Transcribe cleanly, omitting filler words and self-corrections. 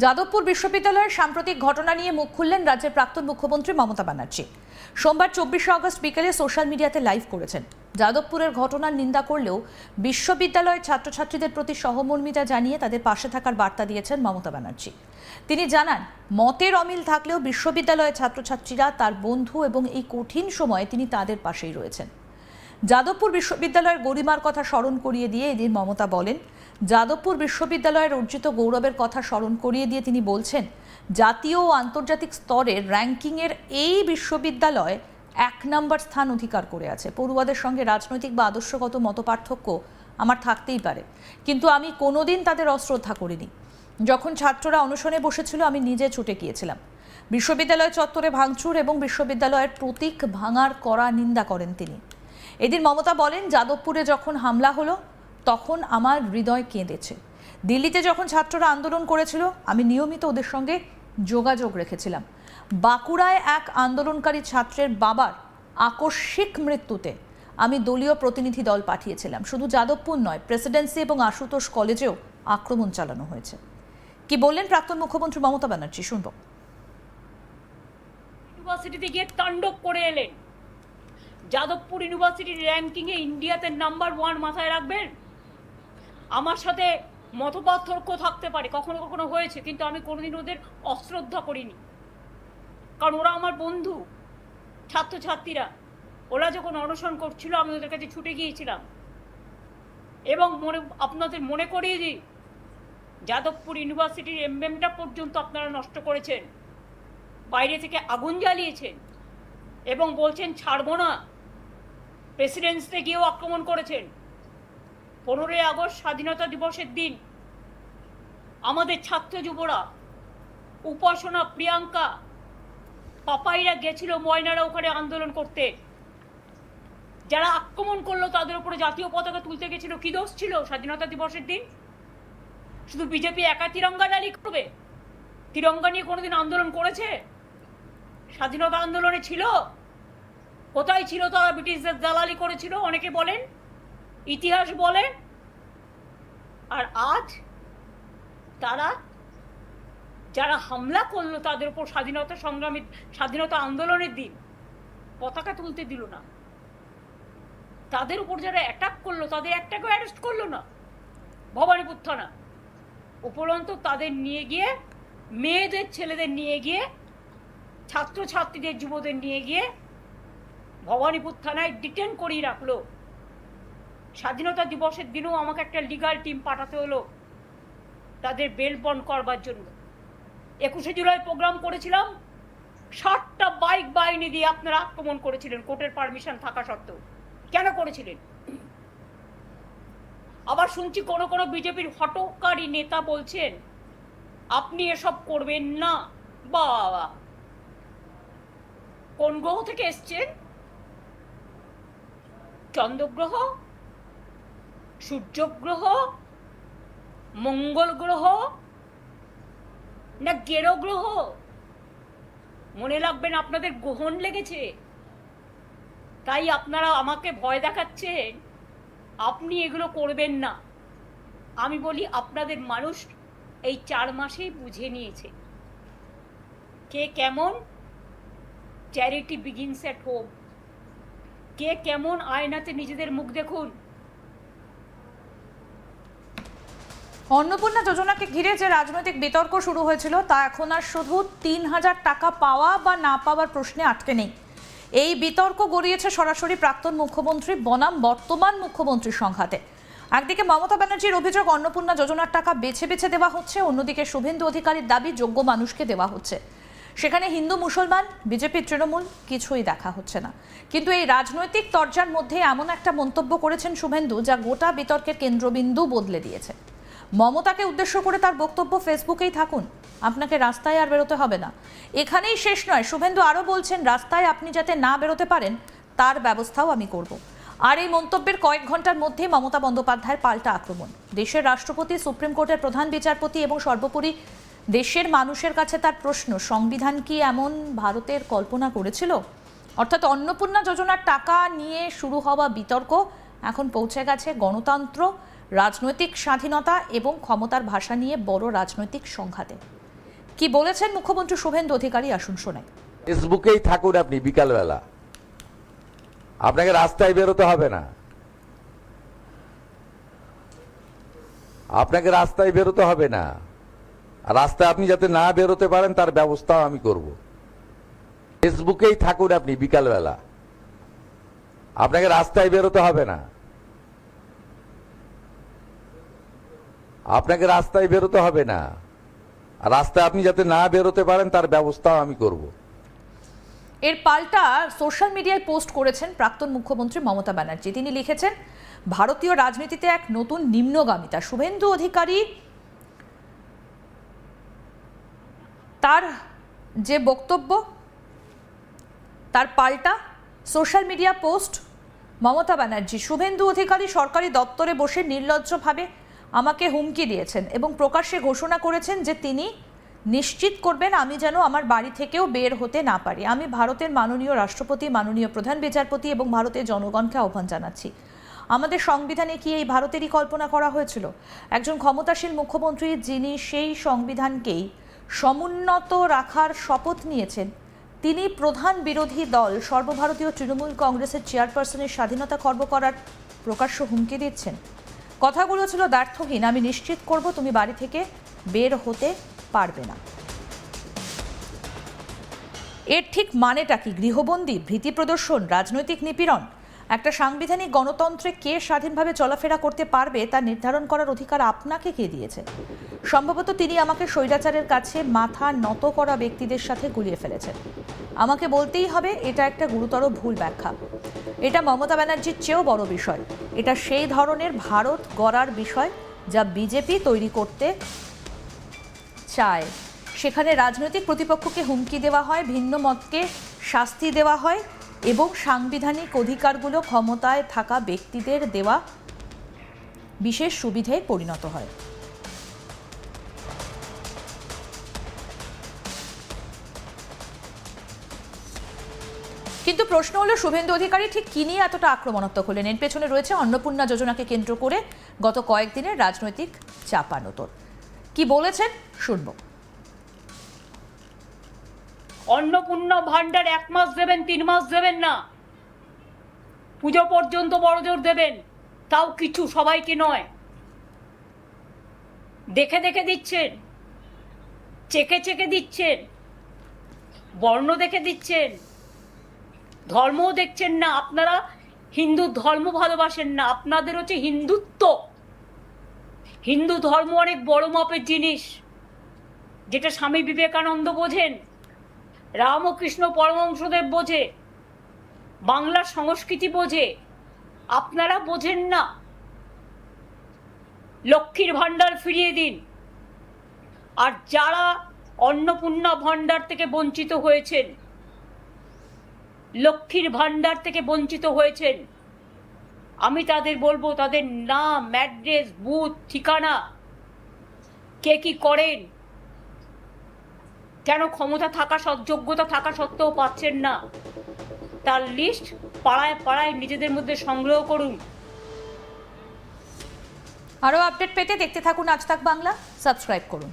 যাদবপুর বিশ্ববিদ্যালয়ের সাম্প্রতিক ঘটনা নিয়ে মুখ খুললেন রাজ্যের প্রাক্তন মুখ্যমন্ত্রী মমতা ব্যানার্জি। সোমবার 24 আগস্ট বিকেলে সোশ্যাল মিডিয়াতে লাইভ করেছেন। যাদবপুরের ঘটনার নিন্দা করলেও বিশ্ববিদ্যালয়ের ছাত্রছাত্রীদের প্রতি সহমর্মিতা জানিয়ে তাদের পাশে থাকার বার্তা দিয়েছেন মমতা ব্যানার্জি। তিনি জানান, মতের অমিল থাকলেও বিশ্ববিদ্যালয়ের ছাত্রছাত্রীরা তার বন্ধু এবং এই কঠিন সময়ে তিনি তাদের পাশেই রয়েছেন। যাদবপুর বিশ্ববিদ্যালয়ের গরিমার কথা স্মরণ করিয়ে দিয়ে এদিন মমতা বলেন, যাদবপুর বিশ্ববিদ্যালয়ের অর্জিত গৌরবের কথা স্মরণ করিয়ে দিয়ে তিনি বলছেন, জাতীয় ও আন্তর্জাতিক স্তরের র্যাঙ্কিংয়ের এই বিশ্ববিদ্যালয় 1 নম্বর স্থান অধিকার করে আছে। পড়ুয়াদের সঙ্গে রাজনৈতিক বা আদর্শগত মতপার্থক্য আমার থাকতেই পারে, কিন্তু আমি কোনোদিন তাদের অশ্রদ্ধা করিনি। যখন ছাত্ররা অনশনে বসেছিল আমি নিজে ছুটে গিয়েছিলাম। বিশ্ববিদ্যালয় চত্বরে ভাঙচুর এবং বিশ্ববিদ্যালয়ের প্রতীক ভাঙার কড়া নিন্দা করেন তিনি। এদিন মমতা বলেন, যাদবপুরে যখন হামলা হলো তখন আমার হৃদয় কেঁদেছে। দিল্লিতে যখন ছাত্ররা আন্দোলন করেছিল আমি নিয়মিত ওদের সঙ্গে যোগাযোগ রেখেছিলাম। বাঁকুড়ায় এক আন্দোলনকারী ছাত্রের বাবার আকস্মিক মৃত্যুতে আমি দলীয় প্রতিনিধি দল পাঠিয়েছিলাম। শুধু যাদবপুর নয়, প্রেসিডেন্সি এবং আশুতোষ কলেজেও আক্রমণ চালানো হয়েছে। কি বললেন প্রাক্তন মুখ্যমন্ত্রী মমতা ব্যানার্জি, শুনব। ইউনিভার্সিটিতে গিয়ে তাণ্ডব করে এলেন। যাদবপুর ইউনিভার্সিটির র্যাঙ্কিংয়ে ইন্ডিয়াতে নাম্বার 1 মাথায় রাখবেন। আমার সাথে মতপার্থক্য থাকতে পারে, কখনো কখনো হয়েছে, কিন্তু আমি কোনোদিন ওদের অশ্রদ্ধা করিনি, কারণ ওরা আমার বন্ধু। ছাত্রছাত্রীরা ওরা যখন অনশন করছিল আমি ওদের কাছে ছুটে গিয়েছিলাম। এবং আপনাদের মনে করিয়ে দিই, যাদবপুর ইউনিভার্সিটির এমব্লেমটা পর্যন্ত আপনারা নষ্ট করেছেন, বাইরে থেকে আগুন জ্বালিয়েছেন এবং বলছেন ছাড়বো না। প্রেসিডেন্সিতে গিয়েও আক্রমণ করেছেন। 15 আগস্ট স্বাধীনতা দিবসের দিন আমাদের ছাত্র যুবরা, উপাসনা, প্রিয়াঙ্কা, পাপাইরা গেছিল ময়নারা ওখানে আন্দোলন করতে। যারা আক্রমণ করলো তাদের উপরে জাতীয় পতাকা তুলতে গেছিল, কি দোষ ছিল স্বাধীনতা দিবসের দিন? শুধু বিজেপি একা তিরঙ্গা র্যালি করবে? তিরঙ্গা নিয়ে কোনোদিন আন্দোলন করেছে? স্বাধীনতা আন্দোলনে ছিল? কোথায় ছিল তারা? ব্রিটিশদের দালালি করেছিল অনেকে বলেন, ইতিহাস বলে। আর আজ তারা যারা হামলা করলো তাদের উপর স্বাধীনতা সংগ্রামী, স্বাধীনতা আন্দোলনের দিন পতাকা তুলতে দিল না, তাদের উপর যারা অ্যাটাক করলো তাদের একটাকেও অ্যারেস্ট করলো না ভবানীপুর থানা। উপরন্তু তাদের নিয়ে গিয়ে, মেয়েদের ছেলেদের নিয়ে গিয়ে, ছাত্রছাত্রীদের যুবদের নিয়ে গিয়ে ভবানীপুর থানায় ডিটেন করিয়ে রাখলো। স্বাধীনতা দিবসের দিনেও আমাকে একটা লিগাল টিম পাঠাতে হলো তাদের বেল বন্ড করবার জন্য। 21শে জুলাই প্রোগ্রাম করেছিলাম, 60টা বাইক বাহিনী দিয়ে আপনারা আক্রমণ করেছিলেন কোর্টের পারমিশন থাকা সত্ত্বেও। কেন করেছিলেন? আবার শুনছি কোন কোন বিজেপির হটকারী নেতা বলছেন আপনি এসব করবেন না। বাবা, কোন গ্রহ থেকে এসছেন? চন্দ্রগ্রহ, সূর্যগ্রহ, মঙ্গল গ্রহ না গেরো গ্রহ? মনে রাখবেন আপনাদের গ্রহণ লেগেছে, তাই আপনারা আমাকে ভয় দেখাচ্ছেন আপনি এগুলো করবেন না। আমি বলি আপনাদের মানুষ এই 4 মাসেই বুঝে নিয়েছে কে কেমন। Charity begins at home. কে কেমন, আয়নাতে নিজেদের মুখ দেখুন। অন্নপূর্ণা যোজনাকে ঘিরে যে রাজনৈতিক বিতর্ক শুরু হয়েছিল তা এখন আর শুধু 3000 টাকা পাওয়া বা না পাওয়ার প্রশ্নে আটকে নেই। এই বিতর্ক গড়িয়েছে সরাসরি প্রাক্তন মুখ্যমন্ত্রী বনাম বর্তমান মুখ্যমন্ত্রীর সংঘাতে। একদিকে মমতা ব্যানার্জির অভিযোগ অন্নপূর্ণা যোজনার টাকা বেছে বেছে দেওয়া হচ্ছে, অন্যদিকে শুভেন্দু অধিকারীর দাবি যোগ্য মানুষকে দেওয়া হচ্ছে। সেখানে হিন্দু মুসলমান, বিজেপি তৃণমূল কিছুই দেখা হচ্ছে না। কিন্তু এই রাজনৈতিক তরজার মধ্যে এমন একটা মন্তব্য করেছেন শুভেন্দু যা গোটা বিতর্কের কেন্দ্রবিন্দু বদলে দিয়েছে। মমতাকে উদ্দেশ্য করে তার বক্তব্য, ফেসবুকেই থাকুন, আপনাকে রাস্তায় আর বেরোতে হবে না। এখানেই শেষ নয়, শুভেন্দু আরও বলছেন, রাস্তায় আপনি যাতে না বেরোতে পারেন তার ব্যবস্থাও আমি করব। আর এই মন্তব্যের কয়েক ঘন্টার মধ্যে মমতা বন্দ্যোপাধ্যায়ের পাল্টা আক্রমণ। দেশের রাষ্ট্রপতি, সুপ্রিম কোর্টের প্রধান বিচারপতি এবং সর্বোপরি দেশের মানুষের কাছে তার প্রশ্ন, সংবিধান কি এমন ভারতের কল্পনা করেছিল? অর্থাৎ অন্নপূর্ণা যোজনার টাকা নিয়ে শুরু হওয়া বিতর্ক এখন পৌঁছে গেছে গণতন্ত্র, রাজনৈতিক স্বাধীনতা এবং ক্ষমতার ভাষা নিয়ে বড় রাজনৈতিক সংঘাতে। কি বলেছেন মুখ্যমন্ত্রী শুভেন্দু অধিকারী, আসুন শোনাই। ফেসবুকেই থাকুন আপনি বিকালবেলা, আপনাকে রাস্তায় বেরোতে হবে না, আপনাকে রাস্তায় বেরোতে হবে না। আর রাস্তায় আপনি যাতে না বেরোতে পারেন তার ব্যবস্থাও আমি করব। ফেসবুকেই থাকুন আপনি বিকালবেলা, আপনাকে রাস্তায় বেরোতে হবে না, আপনাকে রাস্তায় বেরোতে হবে না। আর রাস্তায় আপনি যাতে না বেরোতে পারেন তার ব্যবস্থাও আমি করব। এর পাল্টা সোশ্যাল মিডিয়ায় পোস্ট করেছেন প্রাক্তন মুখ্যমন্ত্রী মমতা ব্যানার্জি। তিনি লিখেছেন, ভারতীয় রাজনীতিতে এক নতুন নিম্নগামিতা। শুভেন্দু অধিকারী তার যে বক্তব্য তার পাল্টা social media post Mamata Banerjee. Suvendu Adhikari সরকারি দপ্তরে বসে নির্লজ্জভাবে আমাকে হুমকি দিয়েছেন এবং প্রকাশ্যে ঘোষণা করেছেন যে তিনি নিশ্চিত করবেন আমি যেন আমার বাড়ি থেকেও বের হতে না পারি। আমি ভারতের মাননীয় রাষ্ট্রপতি, মাননীয় প্রধান বিচারপতি এবং ভারতের জনগণকে আহ্বান জানাচ্ছি, আমাদের সংবিধানে কি এই ভারতেরই কল্পনা করা হয়েছিল? একজন ক্ষমতাসীন মুখ্যমন্ত্রী যিনি সেই সংবিধানকেই সমুন্নত রাখার শপথ নিয়েছেন, তিনি প্রধান বিরোধী দল সর্বভারতীয় তৃণমূল কংগ্রেসের চেয়ারপারসনের স্বাধীনতা খর্ব করার প্রকাশ্য হুমকি দিচ্ছেন। কথাগুলো ছিল দ্ব্যর্থহীন, আমি নিশ্চিত করব তুমি বাড়ি থেকে বের হতে পারবে না। এর ঠিক মানেটা কি? গৃহবন্দী, ভীতি প্রদর্শন, রাজনৈতিক নিপীড়ন? একটা সাংবিধানিক গণতন্ত্রে কে স্বাধীনভাবে চলাফেরা করতে পারবে তা নির্ধারণ করার অধিকার আপনাকে কে দিয়েছে? সম্ভবত তিনি আমাকে স্বৈরাচারের কাছে মাথা নত করা ব্যক্তিদের সাথে গুলিয়ে ফেলেছেন। আমাকে বলতেই হবে এটা একটা গুরুতর ভুল ব্যাখ্যা। এটা মমতা ব্যানার্জির চেয়েও বড় বিষয়। এটা সেই ধরনের ভারত গড়ার বিষয় যা বিজেপি তৈরি করতে চায়। সেখানে রাজনৈতিক প্রতিপক্ষকে হুমকি দেওয়া হয়, ভিন্ন মতকে শাস্তি দেওয়া হয় এবং সাংবিধানিক অধিকারগুলো ক্ষমতায় থাকা ব্যক্তিদের দেওয়া বিশেষ সুবিধায় পরিণত হয়। কিন্তু প্রশ্ন হলো, শুভেন্দু অধিকারী ঠিক কি নিয়ে এতটা আক্রমণাত্মক হলেন? এর পেছনে রয়েছে অন্নপূর্ণা যোজনাকে কেন্দ্র করে গত কয়েকদিনের রাজনৈতিক চাপানোতর। কি বলেছেন শুনবো। অন্নপূর্ণা ভান্ডার 1 মাস দেবেন, 3 মাস দেবেন না, পুজো পর্যন্ত বড়জোর দেবেন, তাও কিছু, সবাইকে নয়। দেখে দেখে দিচ্ছেন, চেকে চেকে দিচ্ছেন, বর্ণ দেখে দিচ্ছেন, ধর্মও দেখছেন না। আপনারা হিন্দু ধর্ম ভালোবাসেন না, আপনাদের হচ্ছে হিন্দুত্ব। হিন্দু ধর্ম অনেক বড় মাপের জিনিস, যেটা স্বামী বিবেকানন্দ বোঝেন, রামকৃষ্ণ পরমহংসদেব বোঝে, বাংলার সংস্কৃতি বোঝে। আপনারা বোঝেন না। লক্ষ্মীর ভান্ডার ফিরিয়ে দিন। আর যারা অন্নপূর্ণা ভান্ডার থেকে বঞ্চিত হয়েছেন, লক্ষ্মীর ভান্ডার থেকে বঞ্চিত হয়েছেন, আমি তাদের বলবো তাদের নাম, অ্যাড্রেস, বুথ, ঠিকানা, কে কি করেন, কেন ক্ষমতা থাকা, যোগ্যতা থাকা সত্ত্বেও পাচ্ছেন না, তার লিস্ট পাড়ায় পাড়ায় নিজেদের মধ্যে সংগ্রহ করুন। আরও আপডেট পেতে দেখতে থাকুন আজ তাক বাংলা, সাবস্ক্রাইব করুন।